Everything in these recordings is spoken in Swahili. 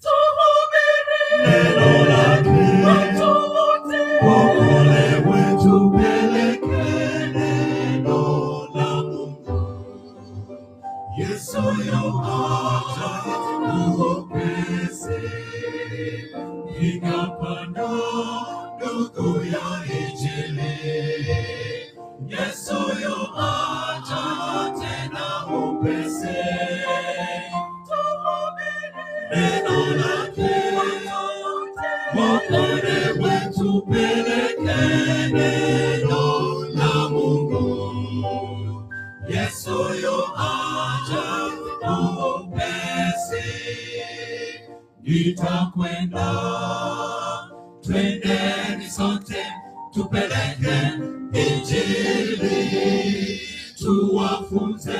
tuhubiri neno lake, watu wote waokolewe, tupeleke neno la Mungu. Yesu yuaja upesi, piga panda ndugu ya Injili. Yesu yuaja tena upesi, tuhubiri neno lake, waokolewe, tupeleke neno la Mungu. Yesu yuaja upesi, nitakwenda, twendeni sote, tupeleke Injili, tuwafunze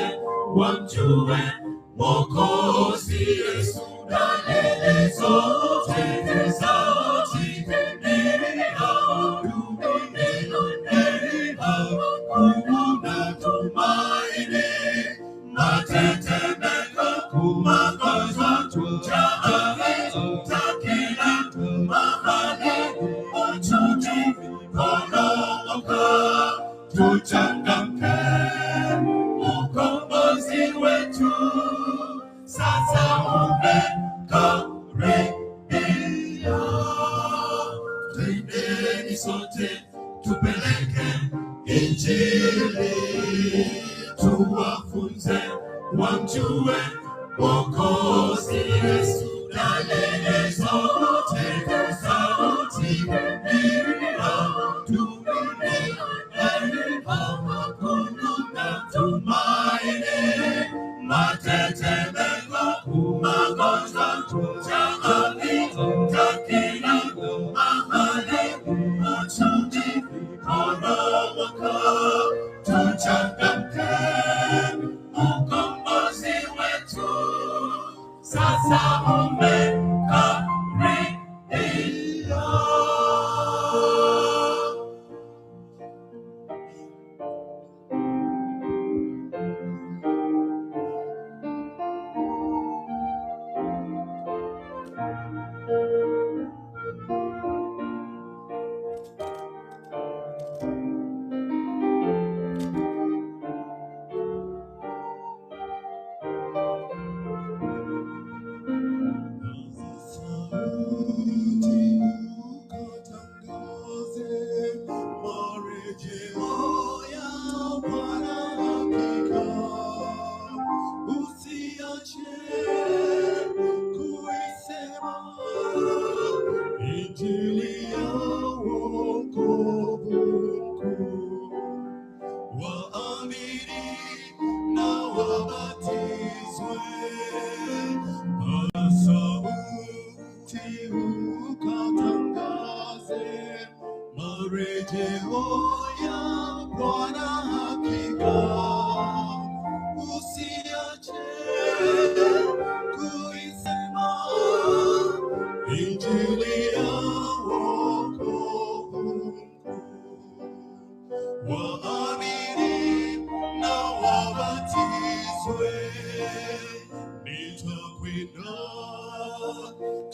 wamjue Mwokozi Yesu. Dalili zote za dunia, kuna tumaini, matetemeko, magonjwa, tutakila mahali, uchuji poromoka, tuchangamke, ukombozi wetu sasa umekaribia. Twendeni sote, tupeleke Injili, tuwafunze wamjue Mwokozi Yesu. Dalili zote za dunia, kuna tumaini, matetemeko, magonjwa, tutakila mahali, uchuji poromoka, tuchangamke, ukombozi wetu sasa umekaribia.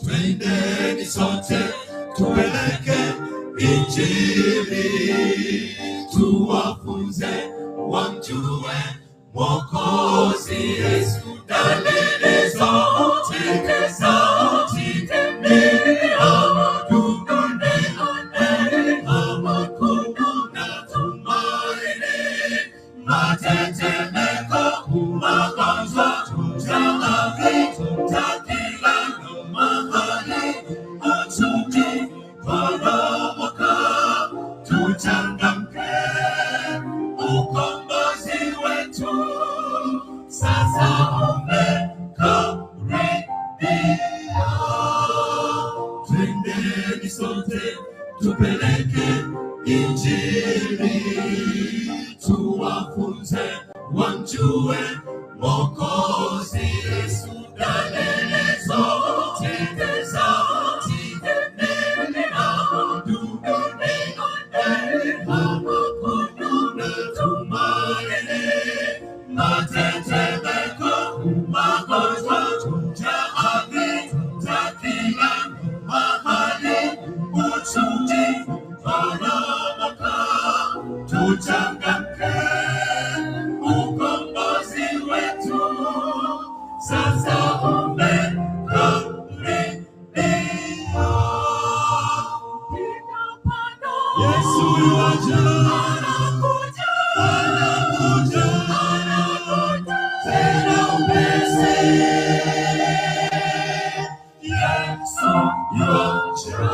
Twendeni sote, tupeleke Injili, tuwafunze wamjue Mwokozi Yesu. Dalili zote za dunia, kuna tumaini, matetemeko, magonjwa, tutakila mahali, uchuji poromoka, tuchangamke, ukombozi wetu sasa umekaribia. Twendeni sote, tupeleke Injili, tuwafunze wamjue Mwokozi Yesu. Dalili zote za dunia, kuna tumaini, matetemeko, magonjwa, You are Jehovah.